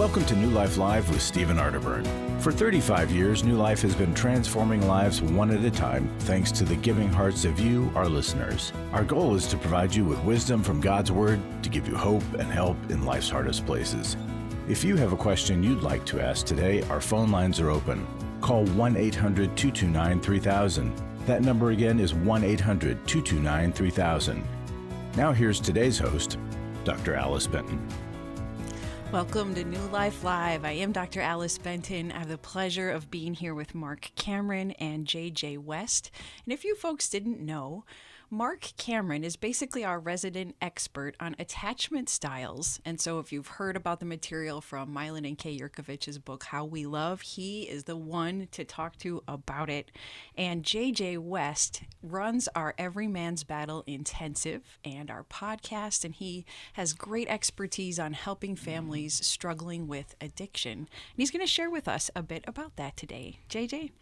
Welcome to New Life Live with Stephen Arterburn. For 35 years, New Life has been transforming lives one at a time thanks to the giving hearts of you, our listeners. Our goal is to provide you with wisdom from God's Word to give you hope and help in life's hardest places. If you have a question you'd like to ask today, our phone lines are open. Call 1-800-229-3000. That number again is 1-800-229-3000. Now here's today's host, Dr. Alice Benton. Welcome to New Life Live. I am Dr. Alice Benton. I have the pleasure of being here with Marc Cameron and JJ West. And if you folks didn't know, Marc Cameron is basically our resident expert on attachment styles. And so if you've heard about the material from Milan and Kay Yurkovich's book, How We Love, he is the one to talk to about it. And JJ West runs our Every Man's Battle Intensive and our podcast, and he has great expertise on helping families struggling with addiction. And he's going to share with us a bit about that today. JJ?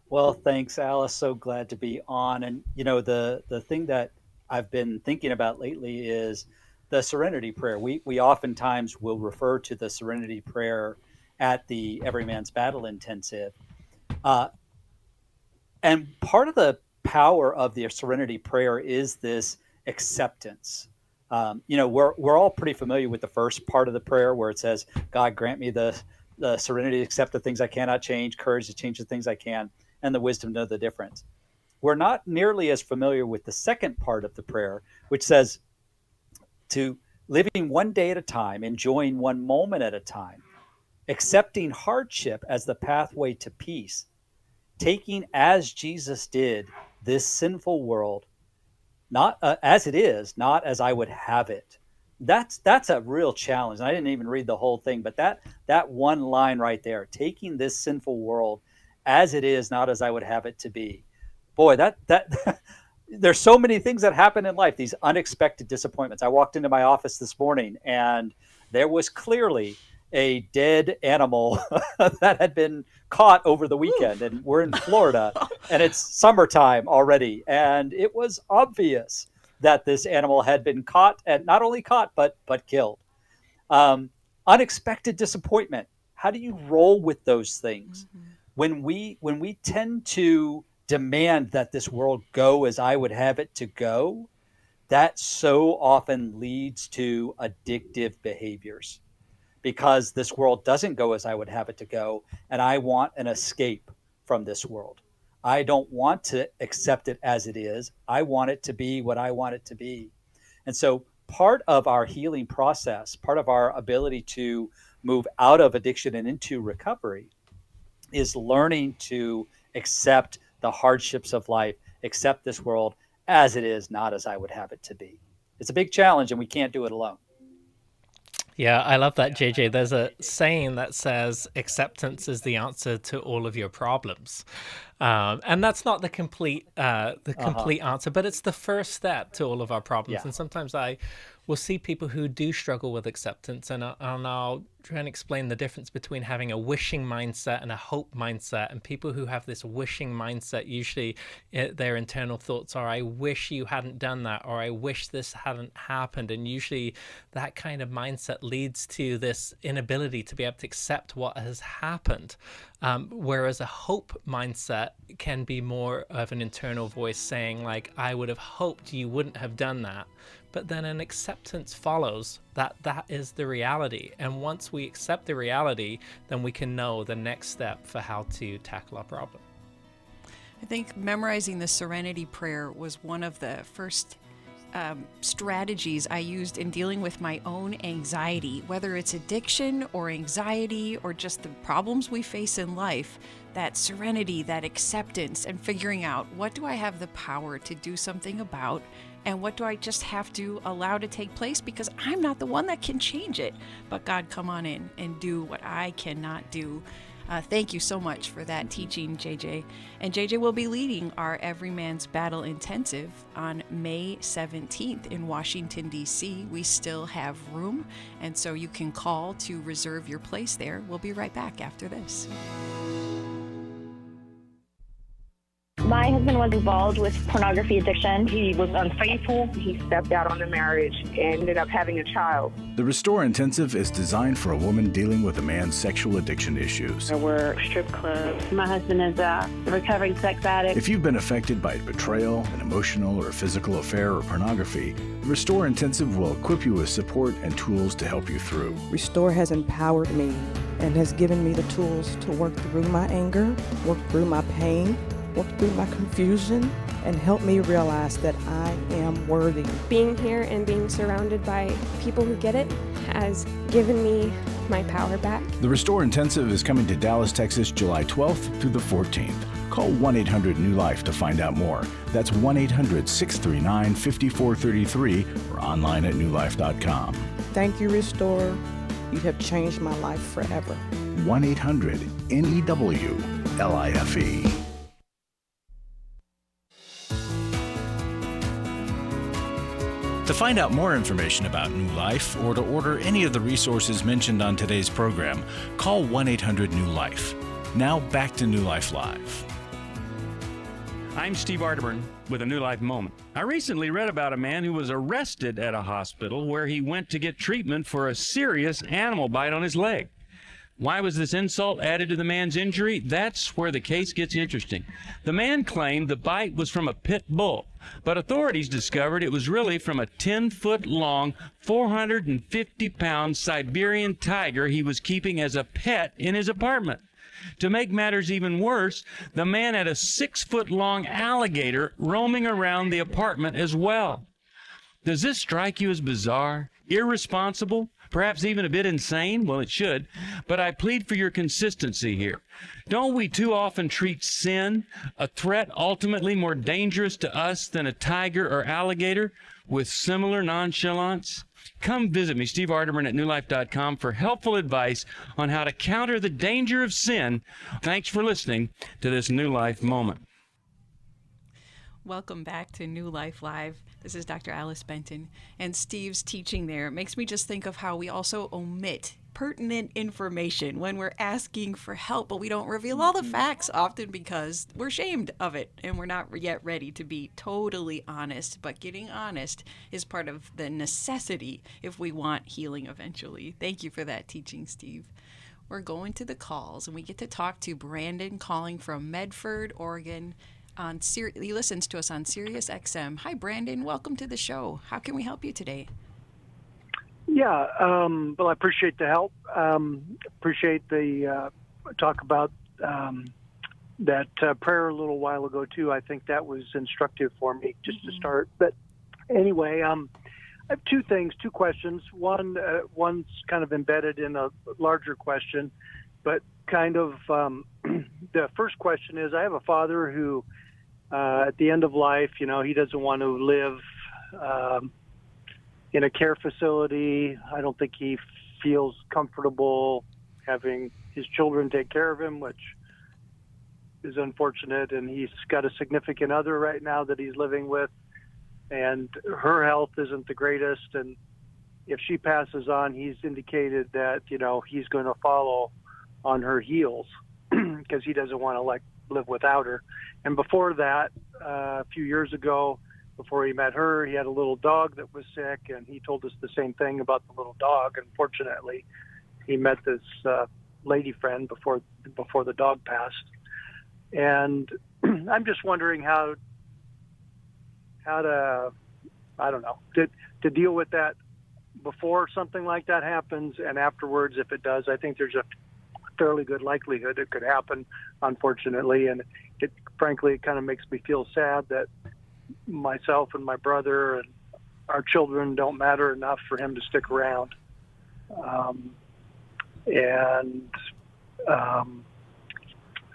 Well, thanks, Alice. So glad to be on. And, you know, the thing that I've been thinking about lately is the Serenity prayer. We oftentimes will refer to the Serenity prayer at the Every Man's Battle Intensive. And part of the power of the Serenity prayer is this acceptance. We're all pretty familiar with the first part of the prayer where it says, God, grant me the serenity to accept the things I cannot change, courage to change the things I can, and the wisdom to know the difference. We're not nearly as familiar with the second part of the prayer, which says to living one day at a time, enjoying one moment at a time, accepting hardship as the pathway to peace, taking as Jesus did this sinful world, not as it is, not as I would have it. That's a real challenge. And I didn't even read the whole thing, but that one line right there, taking this sinful world as it is, not as I would have it to be. Boy, that there's so many things that happen in life, these unexpected disappointments. I walked into my office this morning and there was clearly a dead animal that had been caught over the weekend. And we're in Florida and it's summertime already. And it was obvious that this animal had been caught, and not only caught, but killed. Unexpected disappointment. How do you roll with those things? Mm-hmm. When we tend to demand that this world go as I would have it to go, that so often leads to addictive behaviors, because this world doesn't go as I would have it to go, and I want an escape from this world. I don't want to accept it as it is. I want it to be what I want it to be. And so part of our healing process, part of our ability to move out of addiction and into recovery, is learning to accept the hardships of life, accept this world as it is, not as I would have it to be. It's a big challenge, and we can't do it alone. Yeah, I love that, JJ. There's a saying that says acceptance is the answer to all of your problems. And that's not the complete answer, but it's the first step to all of our problems. Yeah. And sometimes I will see people who do struggle with acceptance, and I'll try and explain the difference between having a wishing mindset and a hope mindset. And people who have this wishing mindset, usually their internal thoughts are, I wish you hadn't done that, or I wish this hadn't happened. And usually that kind of mindset leads to this inability to be able to accept what has happened. Whereas a hope mindset can be more of an internal voice saying, like, I would have hoped you wouldn't have done that. But then an acceptance follows that is the reality. And once we accept the reality, then we can know the next step for how to tackle our problem. I think memorizing the Serenity prayer was one of the first strategies I used in dealing with my own anxiety, whether it's addiction or anxiety or just the problems we face in life. That serenity, that acceptance, and figuring out, what do I have the power to do something about, and what do I just have to allow to take place, because I'm not the one that can change it, but God, come on in and do what I cannot do. Thank you so much for that teaching, JJ. And JJ will be leading our Every Man's Battle Intensive on May 17th in Washington, D.C. We still have room, and so you can call to reserve your place there. We'll be right back after this. My husband was involved with pornography addiction. He was unfaithful. He stepped out on the marriage and ended up having a child. The Restore Intensive is designed for a woman dealing with a man's sexual addiction issues. There were strip clubs. My husband is a recovering sex addict. If you've been affected by betrayal, an emotional or physical affair, or pornography, the Restore Intensive will equip you with support and tools to help you through. Restore has empowered me and has given me the tools to work through my anger, work through my pain, work through my confusion, and help me realize that I am worthy. Being here and being surrounded by people who get it has given me my power back. The Restore Intensive is coming to Dallas, Texas, July 12th through the 14th. Call 1-800-NEW-LIFE to find out more. That's 1-800-639-5433 or online at newlife.com. Thank you, Restore. You have changed my life forever. 1-800-NEW-LIFE. To find out more information about New Life or to order any of the resources mentioned on today's program, call 1-800-NEW-LIFE. Now back to New Life Live. I'm Steve Arterburn with a New Life Moment. I recently read about a man who was arrested at a hospital where he went to get treatment for a serious animal bite on his leg. Why was this insult added to the man's injury? That's where the case gets interesting. The man claimed the bite was from a pit bull, but authorities discovered it was really from a 10-foot-long, 450-pound Siberian tiger he was keeping as a pet in his apartment. To make matters even worse, the man had a 6-foot-long alligator roaming around the apartment as well. Does this strike you as bizarre, irresponsible, perhaps even a bit insane? Well, it should, but I plead for your consistency here. Don't we too often treat sin, a threat ultimately more dangerous to us than a tiger or alligator, with similar nonchalance? Come visit me, Steve Arterburn at newlife.com, for helpful advice on how to counter the danger of sin. Thanks for listening to this New Life Moment. Welcome back to New Life Live. This is Dr. Alice Benton, and Steve's teaching there makes me just think of how we also omit pertinent information when we're asking for help, but we don't reveal all the facts, often because we're ashamed of it and we're not yet ready to be totally honest. But getting honest is part of the necessity if we want healing eventually. Thank you for that teaching, Steve. We're going to the calls, and we get to talk to Brandon calling from Medford, Oregon. He listens to us on Sirius XM. Hi, Brandon. Welcome to the show. How can we help you today? Yeah, well, I appreciate the help. Appreciate the talk about that prayer a little while ago, too. I think that was instructive for me just to start. But anyway, I have two questions. One's kind of embedded in a larger question, but kind of the first question is, I have a father who, at the end of life, he doesn't want to live in a care facility. I don't think he feels comfortable having his children take care of him, which is unfortunate. And he's got a significant other right now that he's living with, and her health isn't the greatest. And if she passes on, he's indicated that, he's going to follow on her heels because he doesn't want to live without her. And before that, a few years ago, before he met her, he had a little dog that was sick, and he told us the same thing about the little dog. Unfortunately, he met this lady friend before the dog passed. And I'm just wondering how to, I don't know, to deal with that before something like that happens, and afterwards, if it does. I think there's a fairly good likelihood it could happen, unfortunately. And it frankly, it kind of makes me feel sad that myself and my brother and our children don't matter enough for him to stick around.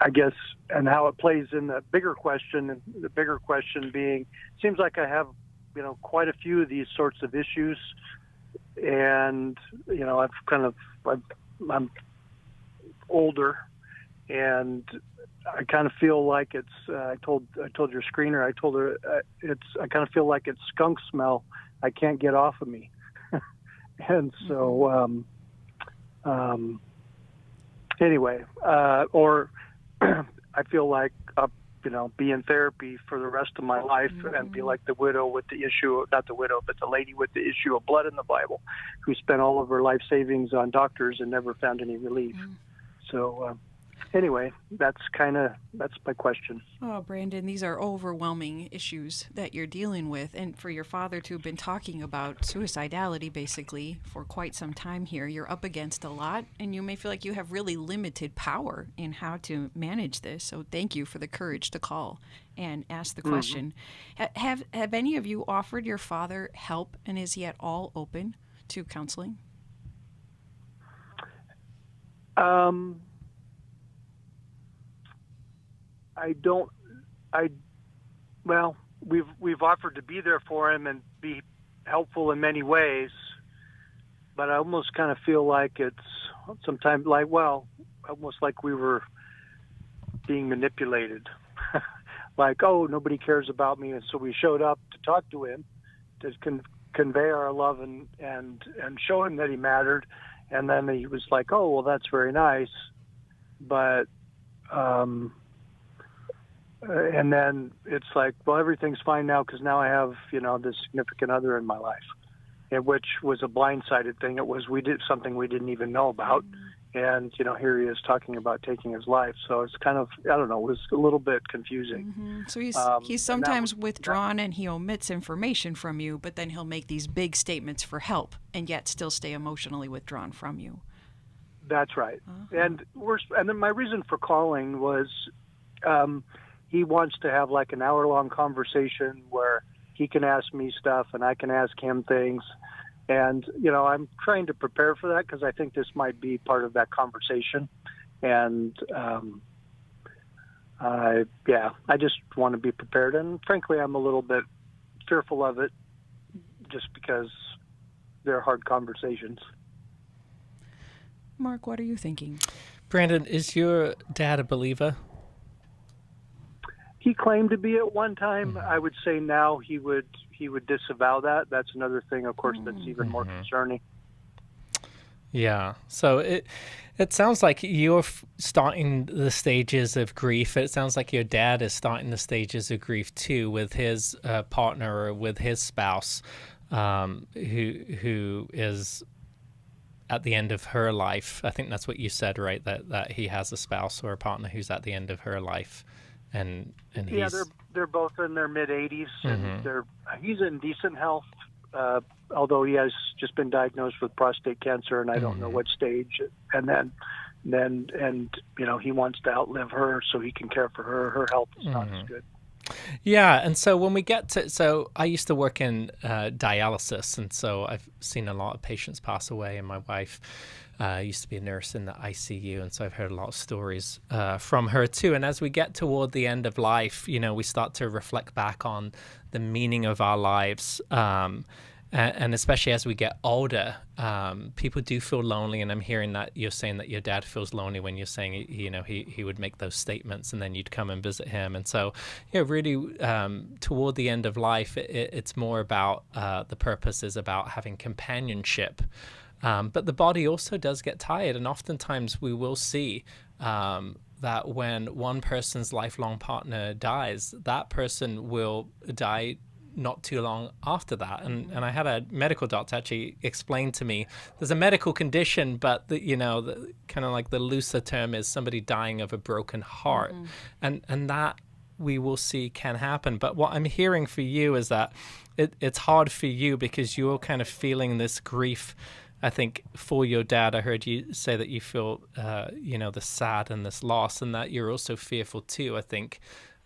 I guess, and how it plays in the bigger question being, seems like I have, quite a few of these sorts of issues. And, I'm older, and I kind of feel like it's, I told your screener, I told her, I kind of feel like it's skunk smell. I can't get off of me. And so, anyway, or I feel like be in therapy for the rest of my life and be like the widow with the issue, not the widow, but the lady with the issue of blood in the Bible, who spent all of her life savings on doctors and never found any relief. So anyway, that's my question. Oh, Brandon, these are overwhelming issues that you're dealing with. And for your father to have been talking about suicidality basically for quite some time here, you're up against a lot, and you may feel like you have really limited power in how to manage this. So thank you for the courage to call and ask the question. Have any of you offered your father help, and is he at all open to counseling? We've offered to be there for him and be helpful in many ways, but I almost kind of feel like it's sometimes almost like we were being manipulated. Like, oh, nobody cares about me, and so we showed up to talk to him, to convey our love and show him that he mattered, and then he was like, oh, well, that's very nice, but and then it's like, well, everything's fine now because now I have, this significant other in my life, and which was a blindsided thing. It was, we did something we didn't even know about. And, here he is talking about taking his life. So it's kind of, I don't know, it was a little bit confusing. So he's sometimes withdrawn and he omits information from you, but then he'll make these big statements for help and yet still stay emotionally withdrawn from you. That's right. And then my reason for calling was, he wants to have like an hour-long conversation where he can ask me stuff and I can ask him things. And, I'm trying to prepare for that because I think this might be part of that conversation. And, I just want to be prepared. And frankly, I'm a little bit fearful of it just because they're hard conversations. Marc, what are you thinking? Brandon, is your dad a believer? He claimed to be at one time. I would say now he would disavow that. That's another thing, of course, that's even more concerning. Yeah. So it sounds like you're starting the stages of grief. It sounds like your dad is starting the stages of grief too, with his partner or with his spouse, who is at the end of her life. I think that's what you said, right? That he has a spouse or a partner who's at the end of her life. And yeah, they're both in their mid-80s, and he's in decent health, although he has just been diagnosed with prostate cancer, and I don't know what stage. And then he wants to outlive her so he can care for her. Her health is not as good. Yeah, and so when we get to, so I used to work in dialysis, and so I've seen a lot of patients pass away, and my wife used to be a nurse in the ICU, and so I've heard a lot of stories from her too. And as we get toward the end of life, we start to reflect back on the meaning of our lives, and especially as we get older, people do feel lonely. And I'm hearing that you're saying that your dad feels lonely when you're saying, he would make those statements and then you'd come and visit him. And so, really, toward the end of life, it's more about the purpose is about having companionship. But the body also does get tired, and oftentimes we will see that when one person's lifelong partner dies, that person will die not too long after that. And I had a medical doctor actually explain to me there's a medical condition, but the kind of like the looser term is somebody dying of a broken heart, and that we will see can happen. But what I'm hearing for you is that it's hard for you because you're kind of feeling this grief, I think, for your dad. I heard you say that you feel, the sad and this loss, and that you're also fearful too, I think,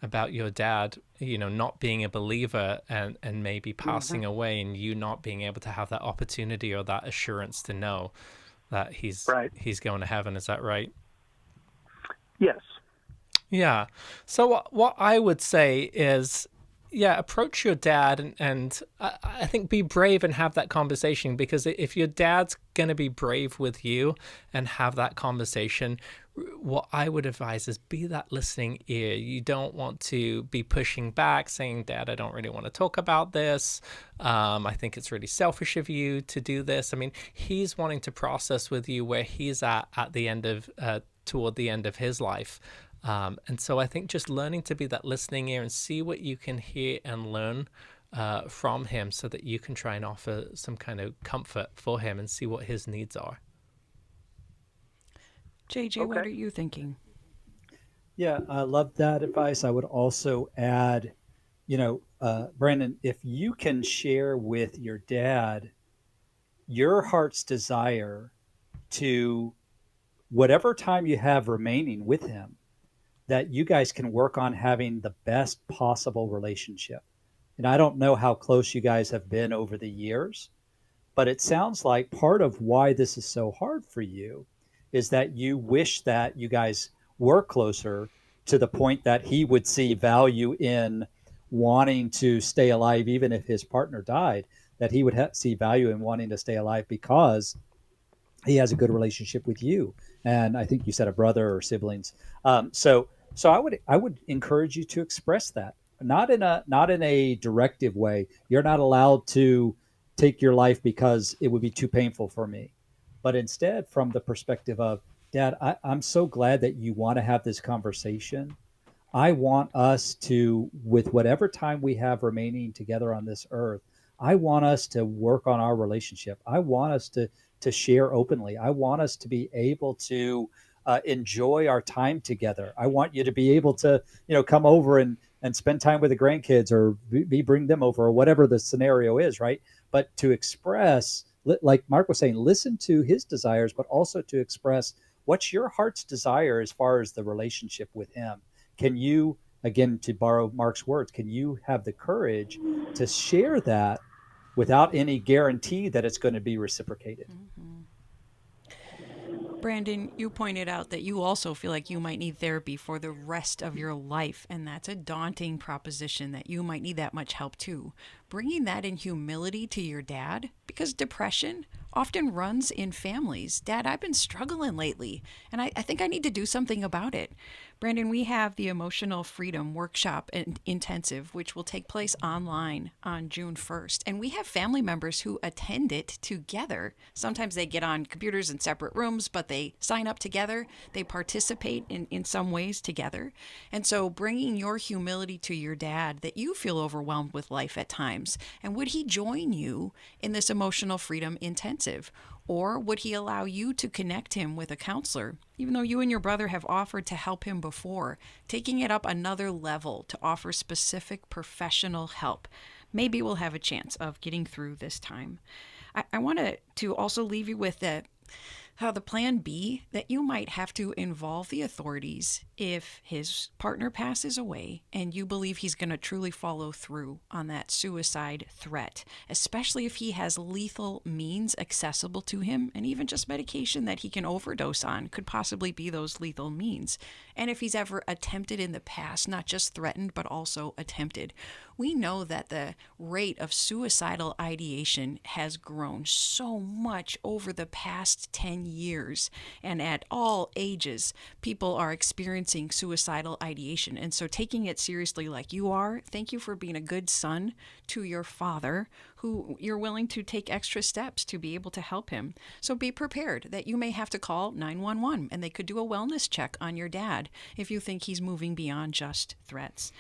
about your dad, not being a believer and maybe passing away, and you not being able to have that opportunity or that assurance to know that he's going to heaven. Is that right? Yes. Yeah. So what I would say is, approach your dad and I think be brave and have that conversation, because if your dad's going to be brave with you and have that conversation, what I would advise is be that listening ear. You don't want to be pushing back saying, Dad, I don't really want to talk about this. I think it's really selfish of you to do this. I mean, he's wanting to process with you where he's at the end of, toward the end of his life. And so I think just learning to be that listening ear and see what you can hear and learn from him so that you can try and offer some kind of comfort for him and see what his needs are. JJ, what are you thinking? Yeah, I love that advice. I would also add, Brandon, if you can share with your dad your heart's desire to whatever time you have remaining with him, that you guys can work on having the best possible relationship. And I don't know how close you guys have been over the years, but it sounds like part of why this is so hard for you is that you wish that you guys were closer to the point that he would see value in wanting to stay alive, even if his partner died, that he would see value in wanting to stay alive because he has a good relationship with you. And I think you said a brother or siblings. So I would encourage you to express that, not in a directive way. You're not allowed to take your life because it would be too painful for me, but instead from the perspective of, Dad, I'm so glad that you want to have this conversation. I want us to, with whatever time we have remaining together on this earth, I want us to work on our relationship. I want us to share openly. I want us to be able to enjoy our time together. I want you to be able to, come over and spend time with the grandkids or bring them over or whatever the scenario is, right? But to express, like Marc was saying, listen to his desires, but also to express what's your heart's desire as far as the relationship with him. Can you, again, to borrow Marc's words, can you have the courage to share that without any guarantee that it's going to be reciprocated? Mm-hmm. Brandon, you pointed out that you also feel like you might need therapy for the rest of your life, and that's a daunting proposition that you might need that much help too. Bringing that in humility to your dad, because depression often runs in families. Dad, I've been struggling lately, and I think I need to do something about it. Brandon, we have the Emotional Freedom Workshop and Intensive, which will take place online on June 1st. And we have family members who attend it together. Sometimes they get on computers in separate rooms, but they sign up together. They participate in some ways together. And so bringing your humility to your dad that you feel overwhelmed with life at times. And would he join you in this Emotional Freedom Intensive? Or would he allow you to connect him with a counselor, even though you and your brother have offered to help him before, taking it up another level to offer specific professional help? Maybe we'll have a chance of getting through this time. I wanted to also leave you with how the plan B, that you might have to involve the authorities if his partner passes away and you believe he's going to truly follow through on that suicide threat, especially if he has lethal means accessible to him, and even just medication that he can overdose on could possibly be those lethal means. And if he's ever attempted in the past, not just threatened, but also attempted. We know that the rate of suicidal ideation has grown so much over the past 10 years, and at all ages, people are experiencing suicidal ideation. And so taking it seriously like you are, thank you for being a good son to your father, who you're willing to take extra steps to be able to help him. So be prepared that you may have to call 911 and they could do a wellness check on your dad if you think he's moving beyond just threats.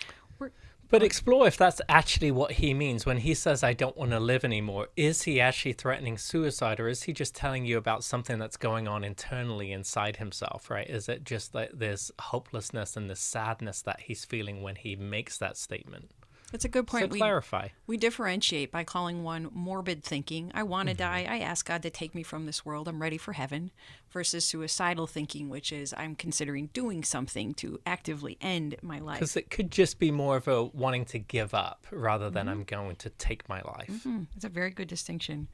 But explore if that's actually what he means when he says, I don't want to live anymore. Is he actually threatening suicide, or is he just telling you about something that's going on internally inside himself, right? Is it just like this hopelessness and this sadness that he's feeling when he makes that statement? It's a good point. So clarify. We differentiate by calling one morbid thinking, I want to die, I ask God to take me from this world, I'm ready for heaven, versus suicidal thinking, which is I'm considering doing something to actively end my life. Because it could just be more of a wanting to give up rather than I'm going to take my life. It's a very good distinction.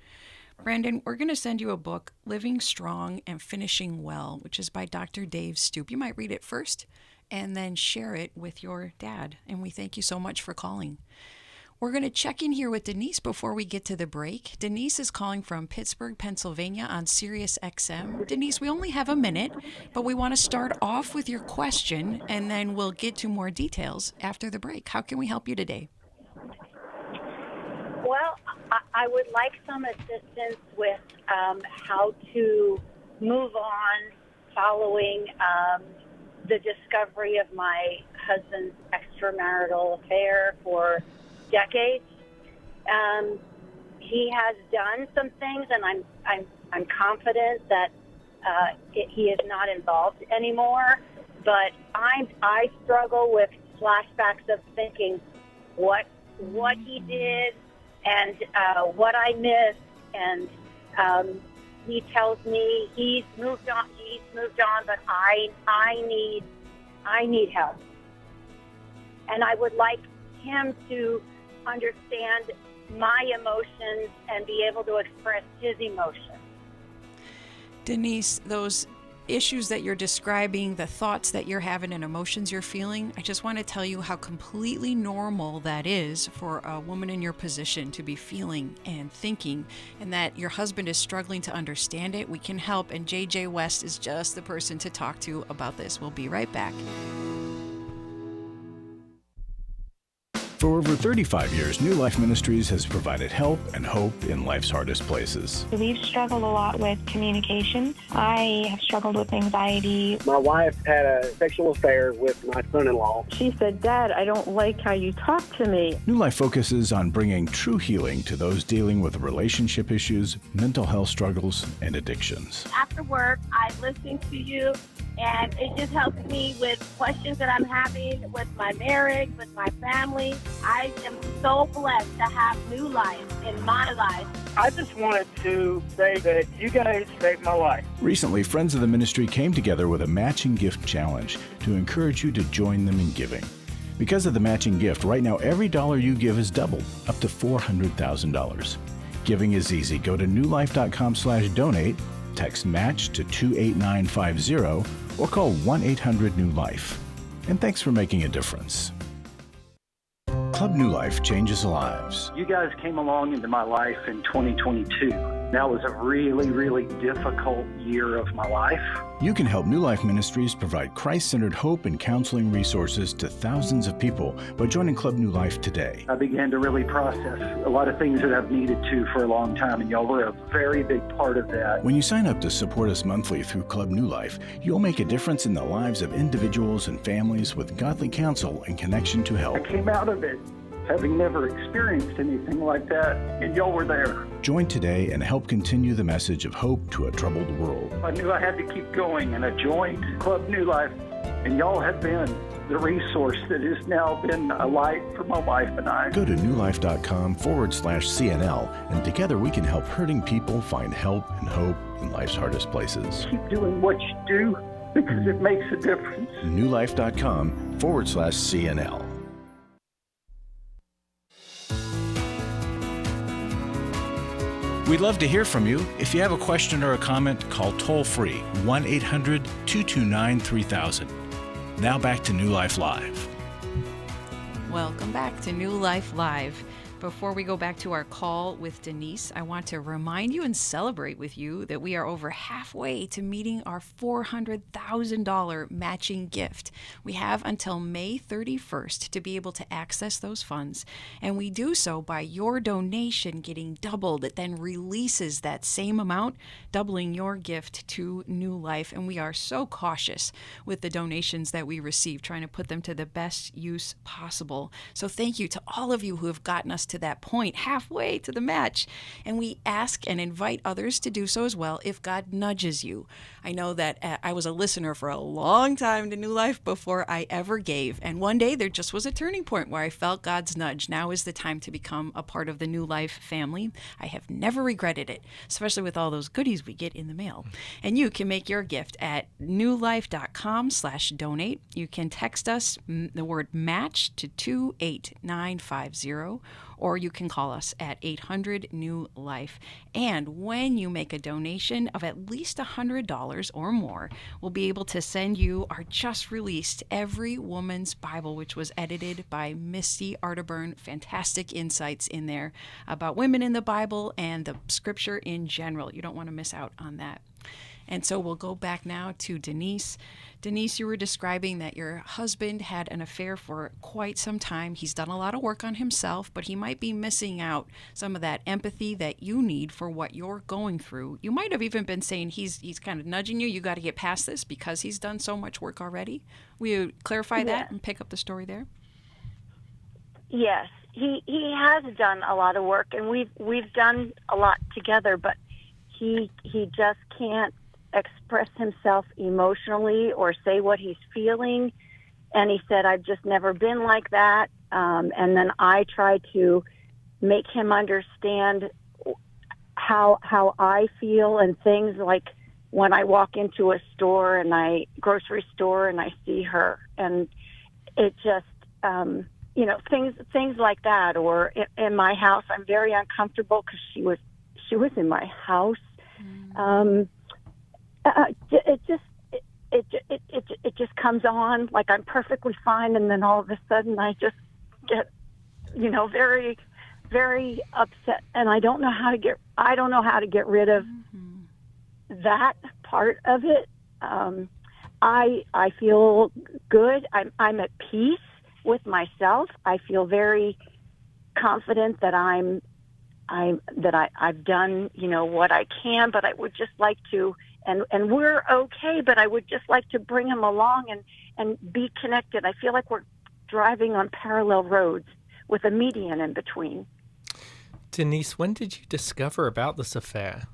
Brandon, we're going to send you a book, Living Strong and Finishing Well, which is by Dr. Dave Stoop. You might read it first and then share it with your dad. And we thank you so much for calling. We're going to check in here with Denise before we get to the break. Denise is calling from Pittsburgh, Pennsylvania on Sirius XM. Denise, we only have a minute, but we want to start off with your question, and then we'll get to more details after the break. How can we help you today? Well, I would like some assistance with how to move on following the discovery of my husband's extramarital affair for decades. He has done some things, and I'm confident that he is not involved anymore. But I struggle with flashbacks of thinking what he did and what I missed, and he tells me he's moved on, but I need help, and I would like him to understand my emotions and be able to express his emotions. Denise, those issues that you're describing, the thoughts that you're having and emotions you're feeling, I just want to tell you how completely normal that is for a woman in your position to be feeling and thinking, and that your husband is struggling to understand it. We can help, and JJ West is just the person to talk to about this. We'll be right back. For over 35 years, New Life Ministries has provided help and hope in life's hardest places. We've struggled a lot with communication. I have struggled with anxiety. My wife had a sexual affair with my son-in-law. She said, "Dad, I don't like how you talk to me." New Life focuses on bringing true healing to those dealing with relationship issues, mental health struggles, and addictions. After work, I listen to you, and it just helps me with questions that I'm having with my marriage, with my family. I am so blessed to have New Life in my life. I just wanted to say that you guys saved my life. Recently, friends of the ministry came together with a matching gift challenge to encourage you to join them in giving. Because of the matching gift, right now every dollar you give is doubled, up to $400,000. Giving is easy. Go to newlife.com/donate, text MATCH to 28950, or call 1-800-NEW-LIFE. And thanks for making a difference. Club New Life changes lives. You guys came along into my life in 2022. That was a really, really difficult year of my life. You can help New Life Ministries provide Christ-centered hope and counseling resources to thousands of people by joining Club New Life today. I began to really process a lot of things that I've needed to for a long time, and y'all were a very big part of that. When you sign up to support us monthly through Club New Life, you'll make a difference in the lives of individuals and families with godly counsel and connection to help. I came out of it having never experienced anything like that, and y'all were there. Join today and help continue the message of hope to a troubled world. I knew I had to keep going, and I joined Club New Life, and y'all have been the resource that has now been a light for my wife and I. Go to newlife.com/CNL, and together we can help hurting people find help and hope in life's hardest places. Keep doing what you do, because it makes a difference. newlife.com/CNL. We'd love to hear from you. If you have a question or a comment, call toll-free 1-800-229-3000. Now back to New Life Live. Welcome back to New Life Live. Before we go back to our call with Denise, I want to remind you and celebrate with you that we are over halfway to meeting our $400,000 matching gift. We have until May 31st to be able to access those funds, and we do so by your donation getting doubled. It then releases that same amount, doubling your gift to New Life, and we are so cautious with the donations that we receive, trying to put them to the best use possible. So thank you to all of you who have gotten us to that point, halfway to the match. And we ask and invite others to do so as well if God nudges you. I know that I was a listener for a long time to New Life before I ever gave. And one day there just was a turning point where I felt God's nudge. Now is the time to become a part of the New Life family. I have never regretted it, especially with all those goodies we get in the mail. And you can make your gift at newlife.com/donate. You can text us the word match to 28950. Or you can call us at 800-NEW-LIFE. And when you make a donation of at least $100 or more, we'll be able to send you our just released Every Woman's Bible, which was edited by Misty Arterburn. Fantastic insights in there about women in the Bible and the scripture in general. You don't want to miss out on that. And so we'll go back now to Denise. Denise, you were describing that your husband had an affair for quite some time. He's done a lot of work on himself, but he might be missing out some of that empathy that you need for what you're going through. You might have even been saying he's kind of nudging you. You got to get past this because he's done so much work already. Will you clarify that and pick up the story there? Yes, he has done a lot of work, and we've done a lot together, but he just can't express himself emotionally or say what he's feeling. And he said, I've just never been like that. And then I try to make him understand how I feel, and things like when I walk into a store and grocery store and I see her, and it just, things like that. Or in my house, I'm very uncomfortable because she was in my house. It just comes on like I'm perfectly fine, and then all of a sudden I just get, very, very upset, and I don't know how to get rid of that part of it. I feel good. I'm at peace with myself. I feel very confident that I've done, what I can, but I would just like to, and we're okay, but I would just like to bring him along and be connected. I feel like we're driving on parallel roads with a median in between. Denise, when did you discover about this affair?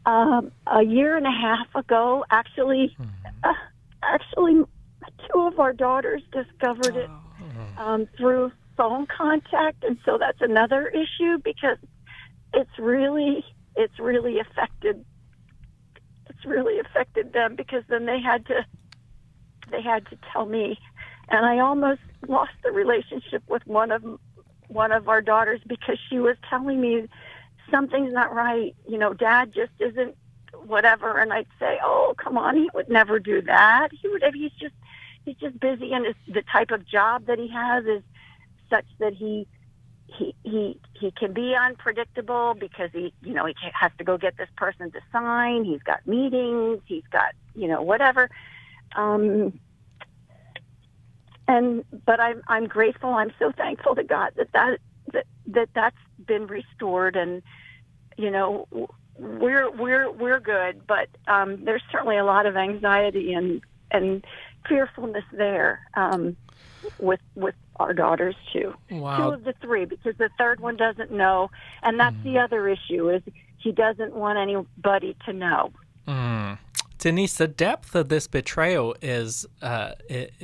A year and a half ago, actually, two of our daughters discovered it through phone contact, and so that's another issue because it's really affected them, because then they had to tell me, and I almost lost the relationship with one of our daughters because she was telling me something's not right, Dad just isn't whatever, and I'd say, oh, come on, he would never do that. He's just busy, and the type of job that he has is such that he can be unpredictable because he has to go get this person to sign. He's got meetings. He's got whatever. But I'm grateful. I'm so thankful to God that's been restored, and we're good. But there's certainly a lot of anxiety and fearfulness there with our daughters too. Wow. 2 of the 3, because the third one doesn't know, and that's the other issue, is he doesn't want anybody to know. Denise, the depth of this betrayal is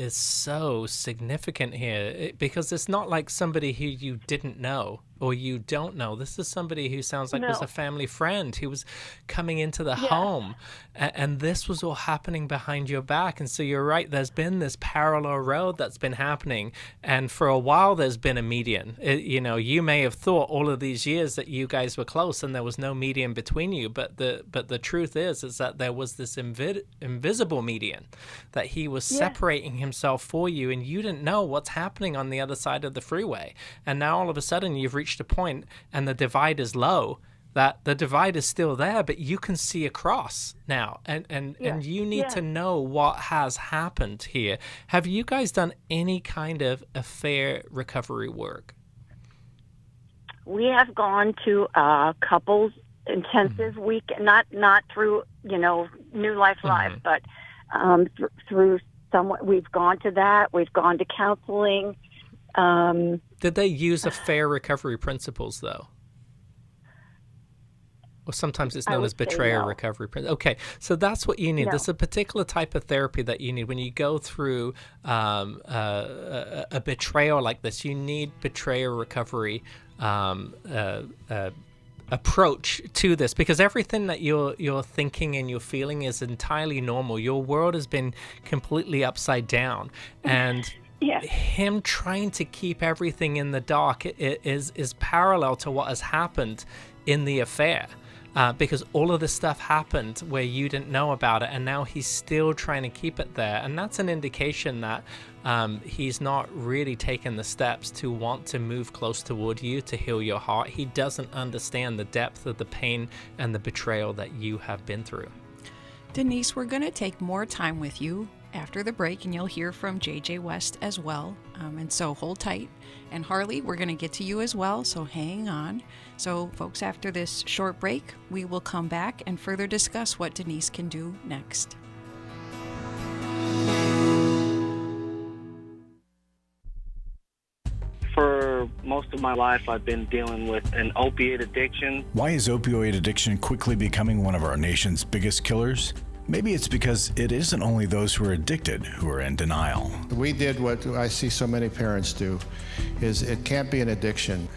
so significant here, because it's not like somebody who you didn't know or you don't know. This is somebody who sounds like was a family friend who was coming into the home, and this was all happening behind your back. And so you're right, there's been this parallel road that's been happening, and for a while there's been a median. You may have thought all of these years that you guys were close and there was no median between you, but the truth is that there was this invisible median, that he was separating himself for you, and you didn't know what's happening on the other side of the freeway. And now all of a sudden you've reached a point and the divide is low, that the divide is still there, but you can see across now, and you need to know what has happened here. Have you guys done any kind of affair recovery work? We have gone to couples intensive week, not through New Life Live, but through someone. We've gone to that. We've gone to counseling. Did they use affair recovery principles though? Or sometimes it's known as betrayer recovery. Okay, so that's what you need. There's a particular type of therapy that you need when you go through a betrayal like this. You need betrayer recovery approach to this, because everything that you're thinking and you're feeling is entirely normal. Your world has been completely upside down, and him trying to keep everything in the dark is parallel to what has happened in the affair. because all of this stuff happened where you didn't know about it, and now he's still trying to keep it there. And that's an indication that he's not really taken the steps to want to move close toward you to heal your heart. He doesn't understand the depth of the pain and the betrayal that you have been through. Denise, we're going to take more time with you after the break, and you'll hear from JJ West as well. And so hold tight. And Harley, we're going to get to you as well, so hang on. So folks, after this short break, we will come back and further discuss what Denise can do next. For most of my life, I've been dealing with an opiate addiction. Why is opioid addiction quickly becoming one of our nation's biggest killers? Maybe it's because it isn't only those who are addicted who are in denial. We did what I see so many parents do, is it can't be an addiction.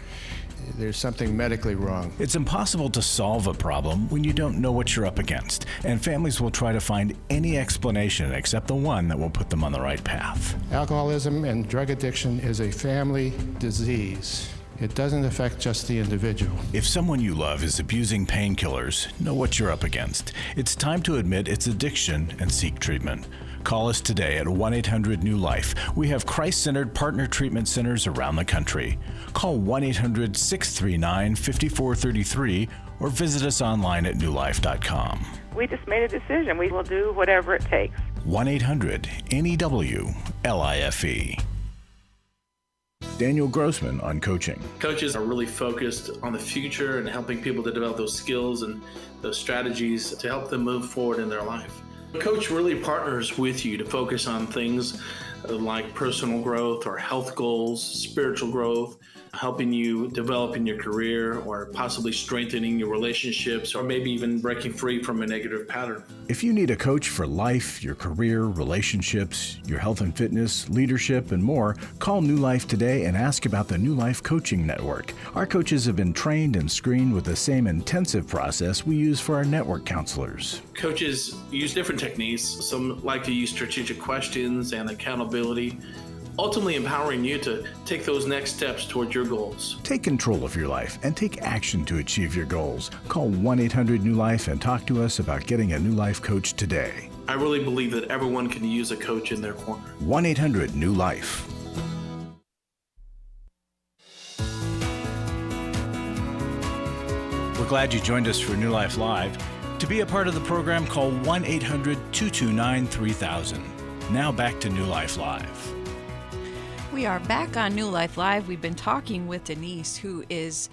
There's something medically wrong. It's impossible to solve a problem when you don't know what you're up against, and families will try to find any explanation except the one that will put them on the right path. Alcoholism and drug addiction is a family disease. It doesn't affect just the individual. If someone you love is abusing painkillers, know what you're up against. It's time to admit it's addiction and seek treatment. Call us today at 1-800-NEW-LIFE. We have Christ-centered partner treatment centers around the country. Call 1-800-639-5433 or visit us online at newlife.com. We just made a decision. We will do whatever it takes. 1-800-NEW-LIFE. Daniel Grossman on coaching. Coaches are really focused on the future and helping people to develop those skills and those strategies to help them move forward in their life. A coach really partners with you to focus on things like personal growth or health goals, spiritual growth, helping you develop in your career or possibly strengthening your relationships or maybe even breaking free from a negative pattern. If you need a coach for life, your career, relationships, your health and fitness, leadership, and more, call New Life today and ask about the New Life Coaching Network. Our coaches have been trained and screened with the same intensive process we use for our network counselors. Coaches use different techniques. Some like to use strategic questions and accountability, ultimately empowering you to take those next steps toward your goals. Take control of your life and take action to achieve your goals. Call 1-800-NEW-LIFE and talk to us about getting a New Life coach today. I really believe that everyone can use a coach in their corner. 1-800-NEW-LIFE. We're glad you joined us for New Life Live. To be a part of the program, call 1-800-229-3000. Now back to New Life Live. We are back on New Life Live. We've been talking with Denise, who is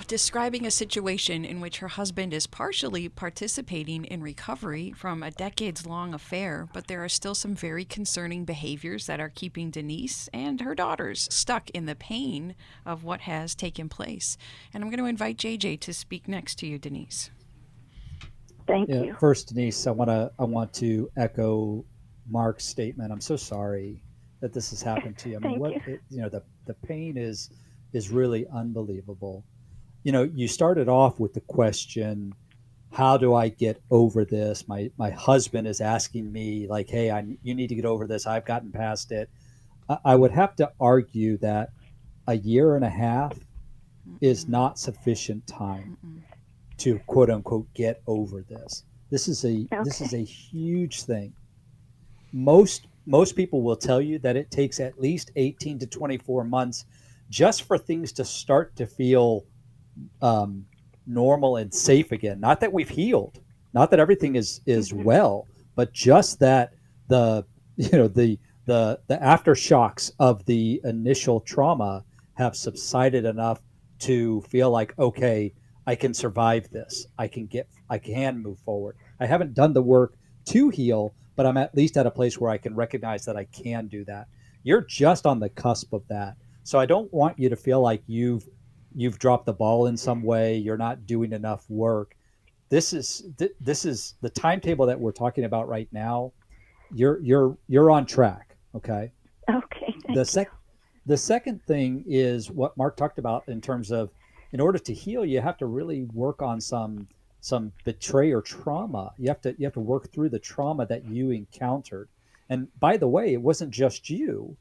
describing a situation in which her husband is partially participating in recovery from a decades-long affair, but there are still some very concerning behaviors that are keeping Denise and her daughters stuck in the pain of what has taken place. And I'm going to invite JJ to speak next to you, Denise. Thank you. First, Denise, I want to echo Marc's statement. I'm so sorry that this has happened to you. I mean, the pain is really unbelievable. You know, you started off with the question, how do I get over this? My husband is asking me like, hey, you need to get over this. I've gotten past it. I would have to argue that a year and a half is not sufficient time to quote unquote get over this. This is a huge thing. Most people will tell you that it takes at least 18 to 24 months just for things to start to feel normal and safe again. Not that we've healed, not that everything is well, but just that the aftershocks of the initial trauma have subsided enough to feel like, okay, I can survive this. I can move forward. I haven't done the work to heal, but I'm at least at a place where I can recognize that I can do that. You're just on the cusp of that. So I don't want you to feel like you've dropped the ball in some way. You're not doing enough work. This is the timetable that we're talking about right now. You're on track. Okay. Okay. The second thing is what Marc talked about in terms of, in order to heal, you have to really work on some betrayal trauma. You have to work through the trauma that you encountered. And by the way, it wasn't just you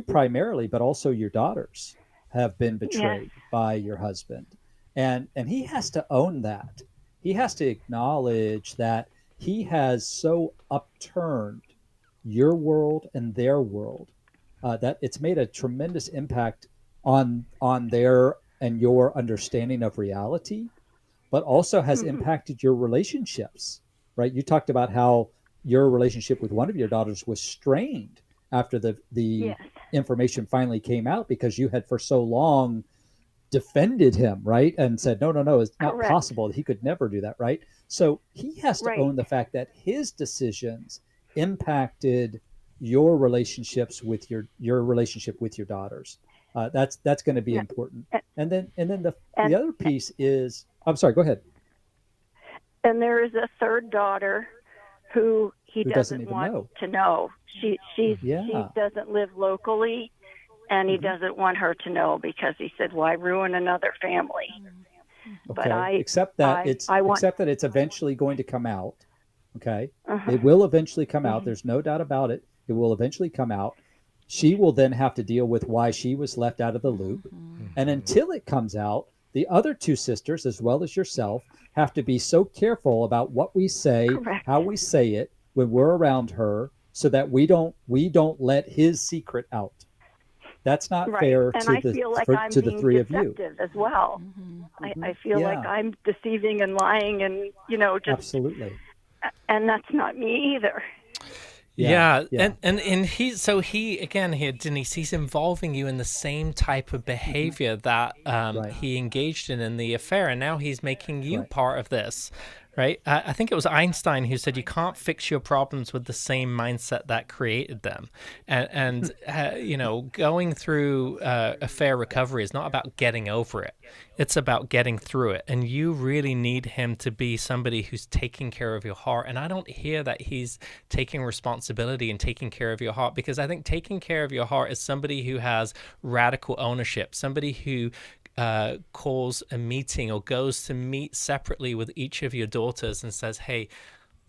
primarily, but also your daughters have been betrayed by your husband. And he has to own that. he has to acknowledge that he has so upturned your world and their world, that it's made a tremendous impact on their and your understanding of reality, but also has impacted your relationships, right? You talked about how your relationship with one of your daughters was strained after the Yes. information finally came out, because you had for so long defended him, right? And said, no, it's not Correct. possible. He could never do that, right? So he has to Right. own the fact that his decisions impacted your relationships with your relationship with your daughters. That's going to be Yeah. important. And- And then the and- other piece is, I'm sorry, go ahead. And there is a third daughter who he Who doesn't doesn't even want know. to know. She Yeah. doesn't live locally, and he doesn't want her to know because he said, "Why ruin another family?" But Okay. Except that it's eventually going to come out. Okay. Uh-huh. It will eventually come out. There's no doubt about it. It will eventually come out. She will then have to deal with why she was left out of the loop. And until it comes out, the other two sisters, as well as yourself, have to be so careful about what we say, Correct. how we say it when we're around her, so that we don't let his secret out. That's not Right. fair And to I the feel like I'm to the being three of you. deceptive as well. I feel like Yeah. I'm deceiving and lying, and just Absolutely. and that's not me either. Yeah. And he again here, Denise, he's involving you in the same type of behavior that he engaged in the affair, and now he's making you part of this, right? I think it was Einstein who said you can't fix your problems with the same mindset that created them, and going through affair recovery is not about getting over it. It's about getting through it, and you really need him to be somebody who's taking care of your heart. And I don't hear that he's taking responsibility and taking care of your heart, because I think taking care of your heart is somebody who has radical ownership, somebody who calls a meeting or goes to meet separately with each of your daughters and says, hey,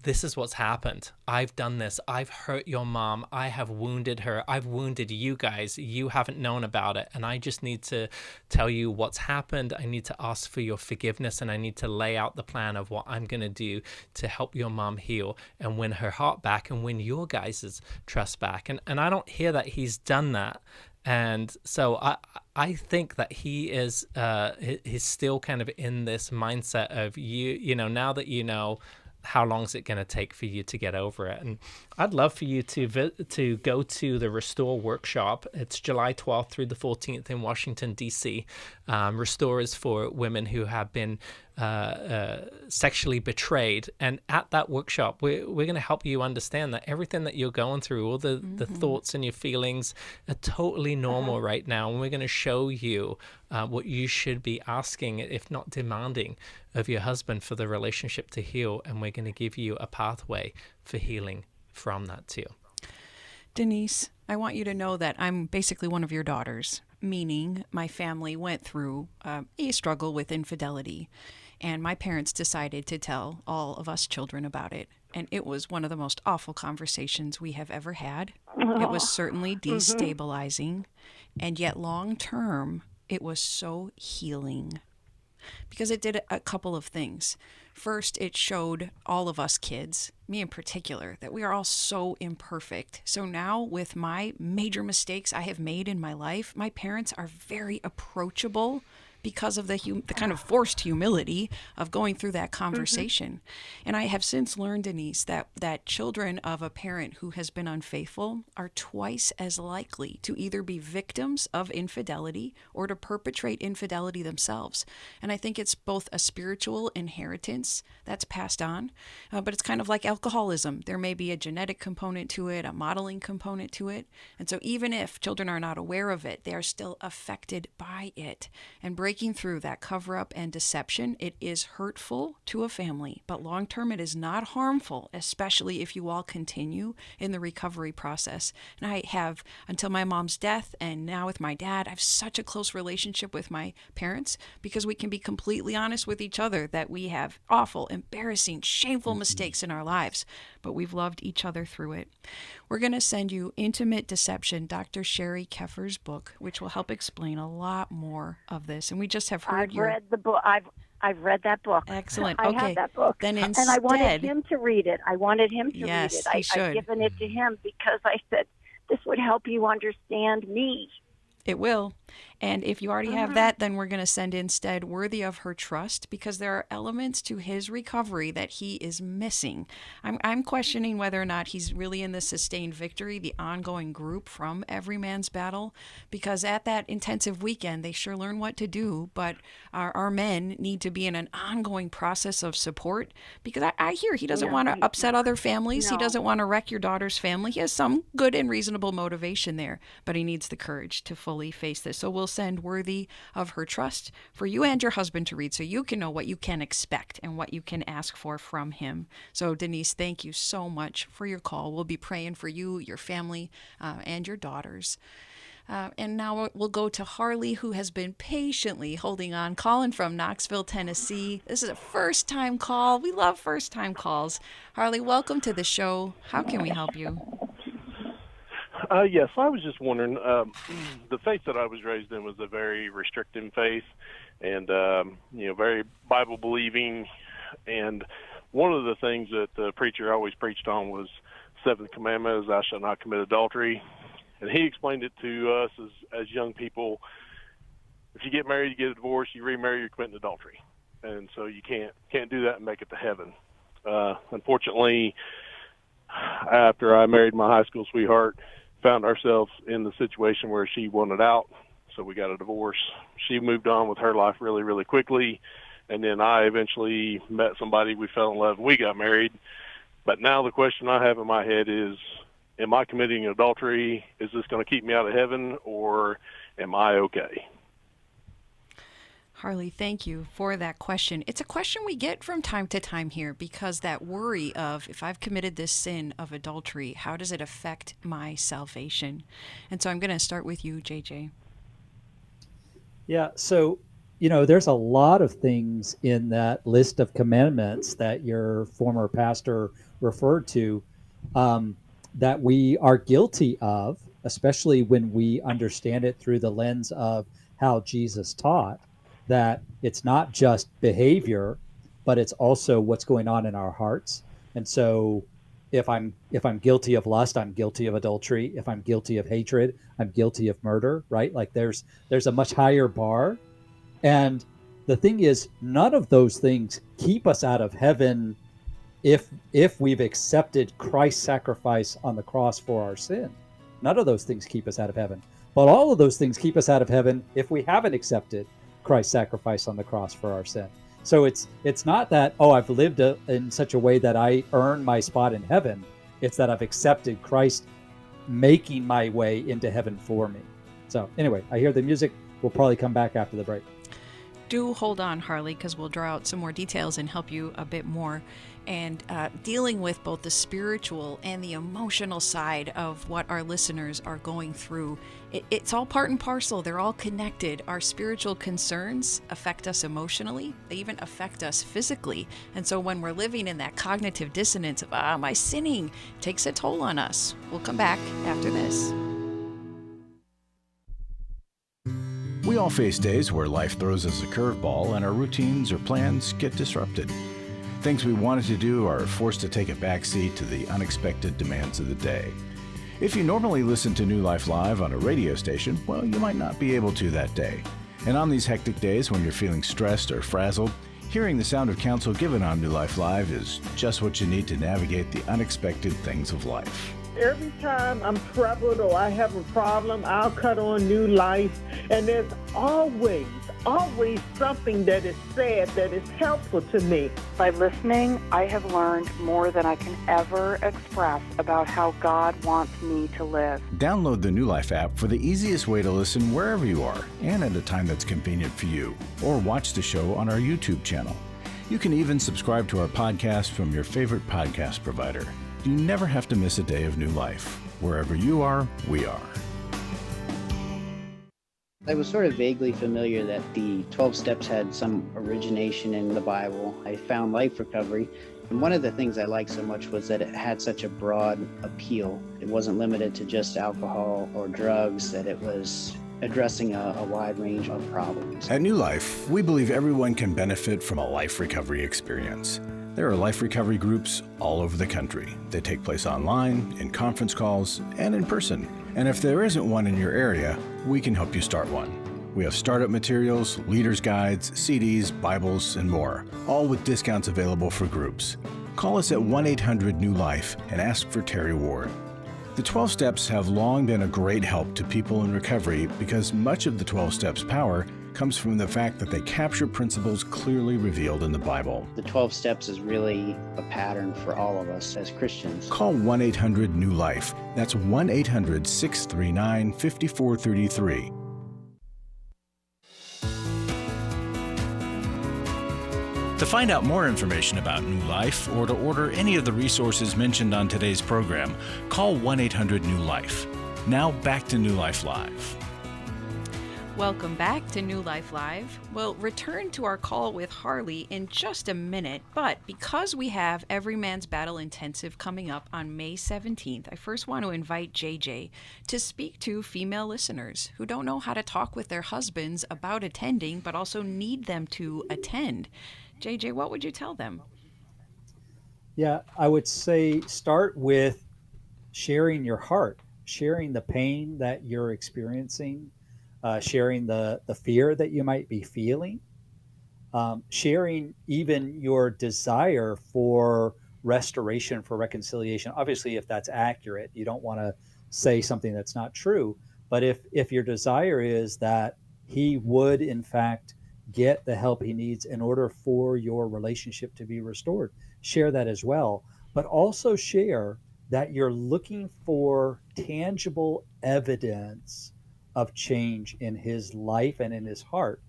this is what's happened. I've done this. I've hurt your mom. I have wounded her. I've wounded you guys. You haven't known about it. And I just need to tell you what's happened. I need to ask for your forgiveness, and I need to lay out the plan of what I'm going to do to help your mom heal and win her heart back and win your guys' trust back. And I don't hear that he's done that. And so I think that he is he's still kind of in this mindset of now that you know, how long is it going to take for you to get over it? And I'd love for you to go to the Restore workshop. It's July 12th through the 14th in Washington, D.C. Restore is for women who have been sexually betrayed. And at that workshop, we're going to help you understand that everything that you're going through, all the thoughts and your feelings are totally normal right now. And we're going to show you what you should be asking, if not demanding, of your husband for the relationship to heal. And we're going to give you a pathway for healing from that too. Denise, I want you to know that I'm basically one of your daughters, meaning my family went through a struggle with infidelity, and my parents decided to tell all of us children about it. And it was one of the most awful conversations we have ever had. It was certainly destabilizing, and yet long term, it was so healing, because it did a couple of things. First, it showed all of us kids, me in particular, that we are all so imperfect. So now, with my major mistakes I have made in my life, my parents are very approachable because of the kind of forced humility of going through that conversation. And I have since learned, Denise, that children of a parent who has been unfaithful are twice as likely to either be victims of infidelity or to perpetrate infidelity themselves. And I think it's both a spiritual inheritance that's passed on, but it's kind of like alcoholism. There may be a genetic component to it, a modeling component to it. And so even if children are not aware of it, they are still affected by it. And breaking through that cover-up and deception, it is hurtful to a family, but long-term it is not harmful, especially if you all continue in the recovery process. And I have, until my mom's death, and now with my dad, I have such a close relationship with my parents because we can be completely honest with each other that we have awful, embarrassing, shameful mistakes in our lives, but we've loved each other through it. We're going to send you Intimate Deception, Dr. Sherry Keffer's book, which will help explain a lot more of this. And we just have heard I've read the book. I've read that book. Excellent. I Okay. have that book. Then And I wanted instead- him to read it. I wanted him to Yes, read it. he should. I've given it to him because I said, this would help you understand me. It will. And if you already have that, then we're going to send instead Worthy of Her Trust, because there are elements to his recovery that he is missing. I'm questioning whether or not he's really in the Sustained Victory, the ongoing group from Every Man's Battle, because at that intensive weekend, they sure learn what to do, but our men need to be in an ongoing process of support, because I hear he doesn't want to upset other families. No. He doesn't want to wreck your daughter's family. He has some good and reasonable motivation there, but he needs the courage to fully face this. So we'll send Worthy of Her Trust for you and your husband to read, so you can know what you can expect and what you can ask for from him. So Denise, thank you so much for your call. We'll be praying for you, your family, and your daughters. And now we'll go to Harley, who has been patiently holding on, calling from Knoxville, Tennessee. This is a first-time call. We love first-time calls. Harley, welcome to the show. How can we help you? Yes, I was just wondering, the faith that I was raised in was a very restricting faith and, very Bible-believing. And one of the things that the preacher always preached on was seventh commandment is thou shalt not commit adultery. And he explained it to us as young people. If you get married, you get a divorce, you remarry, you're committing adultery. And so you can't do that and make it to heaven. Unfortunately, after I married my high school sweetheart, found ourselves in the situation where she wanted out, so we got a divorce. She moved on with her life really, really quickly, and then I eventually met somebody, we fell in love, and we got married. But now the question I have in my head is, am I committing adultery? Is this going to keep me out of heaven, or am I okay? Harley, thank you for that question. It's a question we get from time to time here, because that worry of, if I've committed this sin of adultery, how does it affect my salvation? And so I'm going to start with you, JJ. Yeah, so, there's a lot of things in that list of commandments that your former pastor referred to that we are guilty of, especially when we understand it through the lens of how Jesus taught, that it's not just behavior, but it's also what's going on in our hearts. And so if I'm guilty of lust, I'm guilty of adultery. If I'm guilty of hatred, I'm guilty of murder, right? Like there's a much higher bar. And the thing is, none of those things keep us out of heaven if we've accepted Christ's sacrifice on the cross for our sin. None of those things keep us out of heaven. But all of those things keep us out of heaven if we haven't accepted Christ's sacrifice on the cross for our sin. So it's not that, I've lived in such a way that I earn my spot in heaven. It's that I've accepted Christ making my way into heaven for me. So anyway, I hear the music. We'll probably come back after the break. Do hold on, Harley, because we'll draw out some more details and help you a bit more. And dealing with both the spiritual and the emotional side of what our listeners are going through. It's all part and parcel. They're all connected. Our spiritual concerns affect us emotionally. They even affect us physically. And so when we're living in that cognitive dissonance of, am I sinning? It takes a toll on us. We'll come back after this. We all face days where life throws us a curveball and our routines or plans get disrupted. Things we wanted to do are forced to take a backseat to the unexpected demands of the day. If you normally listen to New Life Live on a radio station, well, you might not be able to that day. And on these hectic days when you're feeling stressed or frazzled, hearing the sound of counsel given on New Life Live is just what you need to navigate the unexpected things of life. Every time I'm troubled or I have a problem, I'll cut on New Life, and there's always something that is said that is helpful to me. By listening, I have learned more than I can ever express about how God wants me to live. Download the New Life app for the easiest way to listen wherever you are and at a time that's convenient for you, or watch the show on our YouTube channel. You can even subscribe to our podcast from your favorite podcast provider. You never have to miss a day of New Life. Wherever you are, we are. I was sort of vaguely familiar that the 12 steps had some origination in the Bible. I found Life Recovery, and one of the things I liked so much was that it had such a broad appeal. It wasn't limited to just alcohol or drugs, that it was addressing a wide range of problems. At New Life, we believe everyone can benefit from a life recovery experience. There are life recovery groups all over the country. They take place online, in conference calls, and in person. And if there isn't one in your area, we can help you start one. We have startup materials, leaders' guides, CDs, Bibles, and more, all with discounts available for groups. Call us at 1-800-NEW-LIFE and ask for Terry Ward. The 12 Steps have long been a great help to people in recovery because much of the 12 Steps' power comes from the fact that they capture principles clearly revealed in the Bible. The 12 Steps is really a pattern for all of us as Christians. Call 1-800-NEW-LIFE. That's 1-800-639-5433. To find out more information about New Life or to order any of the resources mentioned on today's program, call 1-800-NEW-LIFE. Now back to New Life Live. Welcome back to New Life Live. We'll return to our call with Harley in just a minute, but because we have Every Man's Battle Intensive coming up on May 17th, I first want to invite JJ to speak to female listeners who don't know how to talk with their husbands about attending, but also need them to attend. JJ, what would you tell them? Yeah, I would say start with sharing your heart, sharing the pain that you're experiencing, sharing the fear that you might be feeling, sharing even your desire for restoration, for reconciliation. Obviously, if that's accurate, you don't want to say something that's not true. But if your desire is that he would, in fact, get the help he needs in order for your relationship to be restored, share that as well. But also share that you're looking for tangible evidence of change in his life and in his heart.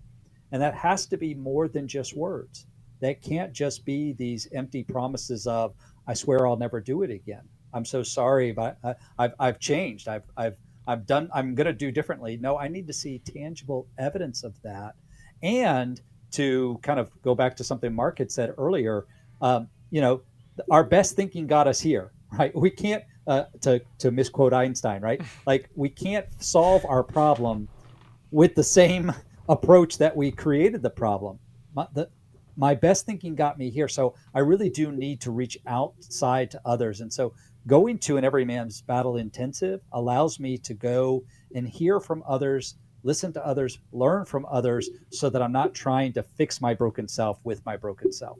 And that has to be more than just words. That can't just be these empty promises of, I swear I'll never do it again. I'm so sorry, but I've changed. I'm going to do differently. No, I need to see tangible evidence of that. And to kind of go back to something Marc had said earlier, our best thinking got us here, right? We can't, to misquote Einstein, right? Like, we can't solve our problem with the same approach that we created the problem. My best thinking got me here. So I really do need to reach outside to others. And so going to an Every Man's Battle Intensive allows me to go and hear from others, listen to others, learn from others, so that I'm not trying to fix my broken self with my broken self.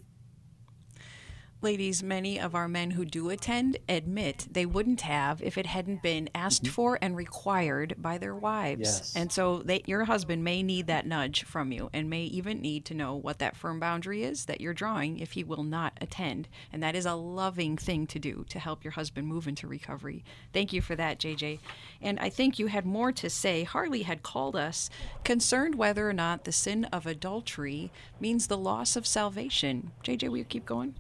Ladies, many of our men who do attend admit they wouldn't have if it hadn't been asked for and required by their wives. Yes. And so your husband may need that nudge from you and may even need to know what that firm boundary is that you're drawing if he will not attend. And that is a loving thing to do to help your husband move into recovery. Thank you for that, JJ. And I think you had more to say. Harley had called us concerned whether or not the sin of adultery means the loss of salvation. JJ, will you keep going?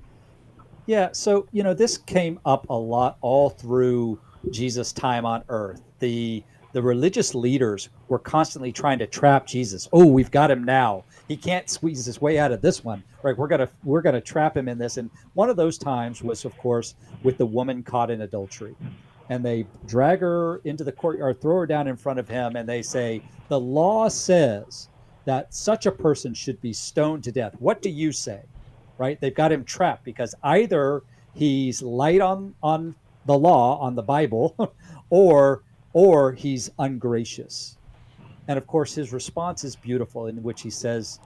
Yeah, so, this came up a lot all through Jesus' time on earth. The religious leaders were constantly trying to trap Jesus. Oh, we've got him now. He can't squeeze his way out of this one. Right? We're gonna trap him in this. And one of those times was, of course, with the woman caught in adultery. And they drag her into the courtyard, throw her down in front of him, and they say, the law says that such a person should be stoned to death. What do you say? Right? They've got him trapped because either he's light on the law, on the Bible, or he's ungracious. And of course, his response is beautiful, in which he says,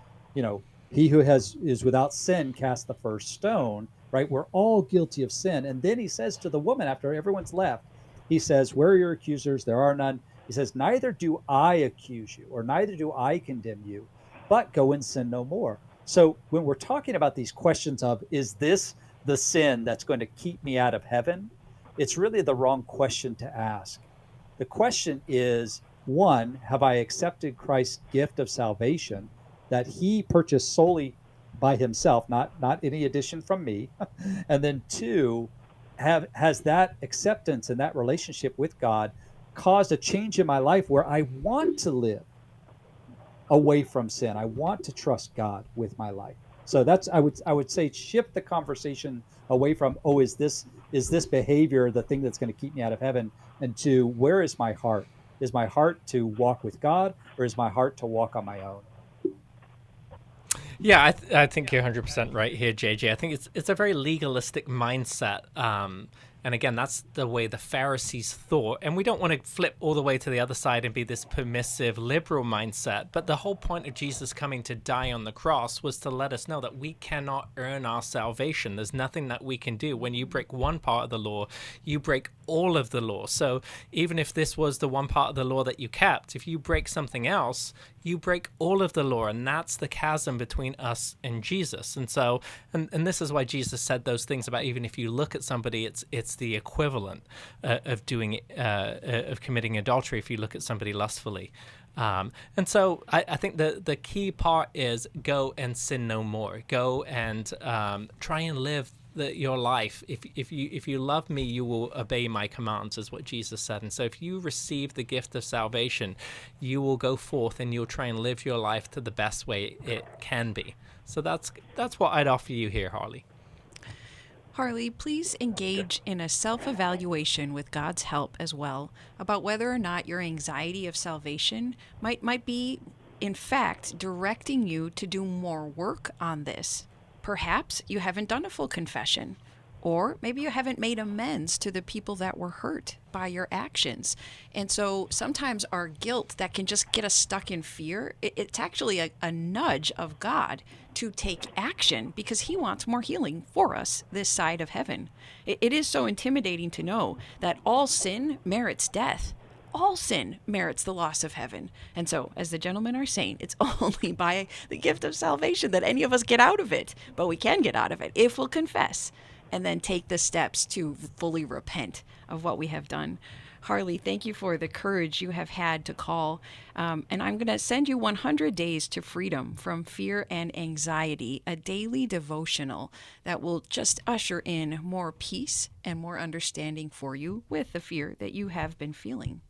he who is without sin cast the first stone. Right? We're all guilty of sin. And then he says to the woman, after everyone's left, he says, where are your accusers? There are none. He says, neither do I accuse you, or neither do I condemn you, but go and sin no more. So when we're talking about these questions of, is this the sin that's going to keep me out of heaven? It's really the wrong question to ask. The question is, one, have I accepted Christ's gift of salvation that he purchased solely by himself, not any addition from me? And then two, has that acceptance and that relationship with God caused a change in my life where I want to live away from sin? I want to trust God with my life. So that's, I would say, shift the conversation away from, is this behavior the thing that's going to keep me out of heaven, and to, where is my heart? Is my heart to walk with God, or is my heart to walk on my own? Yeah, I think you're 100% right here, JJ. I think it's a very legalistic mindset. And again, that's the way the Pharisees thought. And we don't want to flip all the way to the other side and be this permissive, liberal mindset. But the whole point of Jesus coming to die on the cross was to let us know that we cannot earn our salvation. There's nothing that we can do. When you break one part of the law, you break all of the law. So even if this was the one part of the law that you kept, if you break something else, you break all of the law. And that's the chasm between us and Jesus. And so, and this is why Jesus said those things about even if you look at somebody, it's the equivalent of doing of committing adultery if you look at somebody lustfully. And so I think the key part is go and sin no more. Go and try and live your life. If you love me, you will obey my commands, is what Jesus said. And so if you receive the gift of salvation, you will go forth and you'll try and live your life to the best way it can be. So that's what I'd offer you here, Harley. Harley, please engage in a self-evaluation with God's help as well about whether or not your anxiety of salvation might be, in fact, directing you to do more work on this. Perhaps you haven't done a full confession, or maybe you haven't made amends to the people that were hurt by your actions. And so sometimes our guilt that can just get us stuck in fear, it's actually a nudge of God to take action because he wants more healing for us this side of heaven. It is so intimidating to know that all sin merits death. All sin merits the loss of heaven. And so, as the gentlemen are saying, it's only by the gift of salvation that any of us get out of it. But we can get out of it if we'll confess and then take the steps to fully repent of what we have done. Harley, thank you for the courage you have had to call. And I'm going to send you 100 Days to Freedom from Fear and Anxiety, a daily devotional that will just usher in more peace and more understanding for you with the fear that you have been feeling.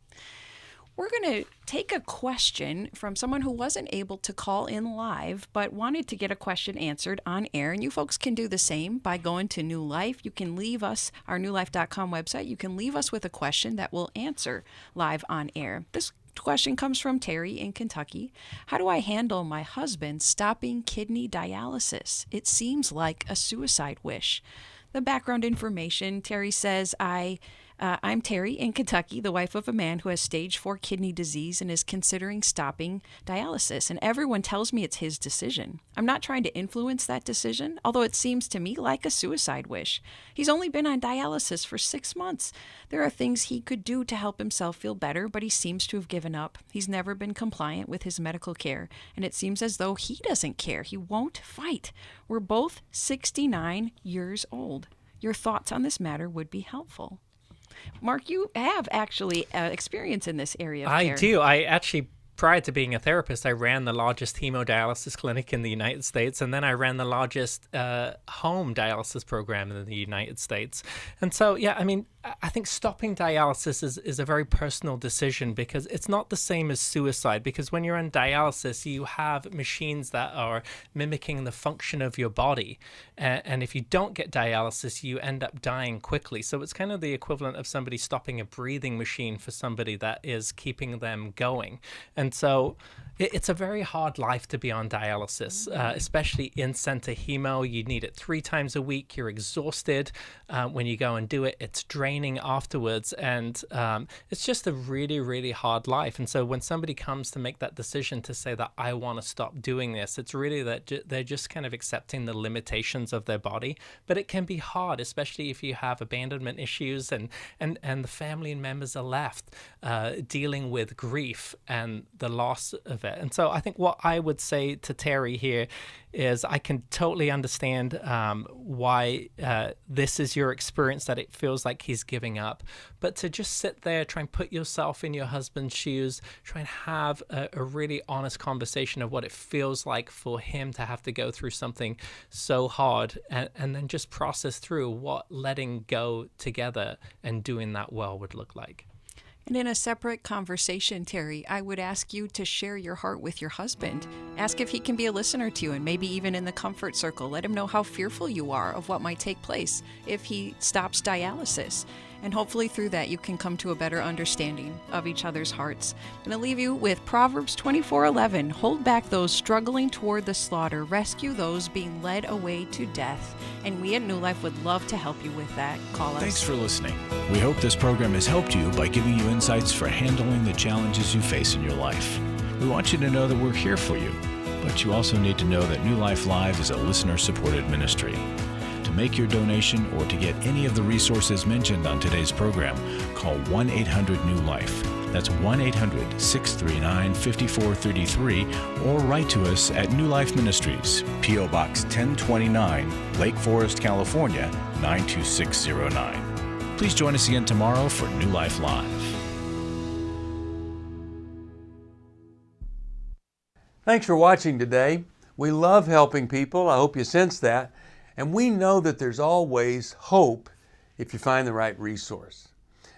We're going to take a question from someone who wasn't able to call in live, but wanted to get a question answered on air. And you folks can do the same by going to New Life. You can leave us, our newlife.com website, you can leave us with a question that we'll answer live on air. This question comes from Terry in Kentucky. How do I handle my husband stopping kidney dialysis? It seems like a suicide wish. The background information, Terry says, I'm Terry in Kentucky, the wife of a man who has stage 4 kidney disease and is considering stopping dialysis. And everyone tells me it's his decision. I'm not trying to influence that decision, although it seems to me like a suicide wish. He's only been on dialysis for 6 months. There are things he could do to help himself feel better, but he seems to have given up. He's never been compliant with his medical care, and it seems as though he doesn't care. He won't fight. We're both 69 years old. Your thoughts on this matter would be helpful. Marc, you have actually experience in this area of care. I do. I actually, prior to being a therapist, I ran the largest hemodialysis clinic in the United States, and then I ran the largest home dialysis program in the United States. And so, yeah, I mean, I think stopping dialysis is a very personal decision because it's not the same as suicide, because when you're on dialysis, you have machines that are mimicking the function of your body. And if you don't get dialysis, you end up dying quickly. So it's kind of the equivalent of somebody stopping a breathing machine for somebody that is keeping them going. And so it's a very hard life to be on dialysis, especially in-center hemo. You need it 3 times a week. You're exhausted when you go and do it. It's draining afterwards. And it's just a really, really hard life. And so when somebody comes to make that decision to say that I want to stop doing this, it's really that they're just kind of accepting the limitations of their body. But it can be hard, especially if you have abandonment issues and the family members are left dealing with grief and the loss of it. And so I think what I would say to Terry here is I can totally understand why this is your experience, that it feels like he's giving up. But to just sit there, try and put yourself in your husband's shoes, try and have a really honest conversation of what it feels like for him to have to go through something so hard, and then just process through what letting go together and doing that well would look like. And in a separate conversation, Terry, I would ask you to share your heart with your husband. Ask if he can be a listener to you, and maybe even in the comfort circle. Let him know how fearful you are of what might take place if he stops dialysis. And hopefully through that you can come to a better understanding of each other's hearts. I'm going to leave you with Proverbs 24:11. Hold back those struggling toward the slaughter. Rescue those being led away to death. And we at New Life would love to help you with that. Call us. Thanks for listening. We hope this program has helped you by giving you insights for handling the challenges you face in your life. We want you to know that we're here for you, but you also need to know that New Life Live is a listener-supported ministry. To make your donation or to get any of the resources mentioned on today's program, call 1-800-NEW-LIFE. That's 1-800-639-5433, or write to us at New Life Ministries, P.O. Box 1029, Lake Forest, California, 92609. Please join us again tomorrow for New Life Live. Thanks for watching today. We love helping people. I hope you sense that. And we know that there's always hope if you find the right resource.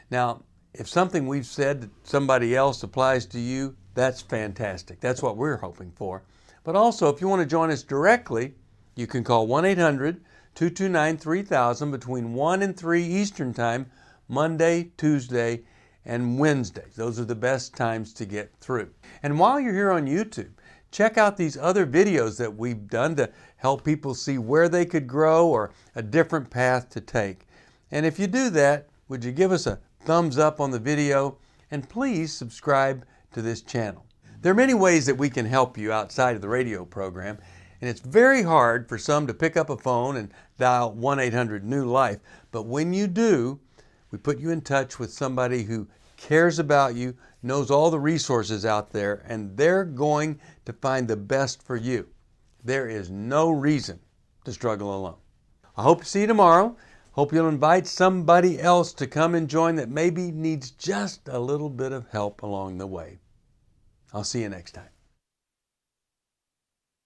Now, if something we've said to somebody else applies to you, that's fantastic. That's what we're hoping for. But also, if you want to join us directly, you can call 1-800-229-3000 between 1 and 3 Eastern Time, Monday, Tuesday, and Wednesdays. Those are the best times to get through. And while you're here on YouTube, check out these other videos that we've done to help people see where they could grow or a different path to take. And if you do that, would you give us a thumbs up on the video, and please subscribe to this channel. There are many ways that we can help you outside of the radio program, and it's very hard for some to pick up a phone and dial 1-800-NEW-LIFE. But when you do, we put you in touch with somebody who cares about you, knows all the resources out there, and they're going to find the best for you. There is no reason to struggle alone. I hope to see you tomorrow. Hope you'll invite somebody else to come and join that maybe needs just a little bit of help along the way. I'll see you next time.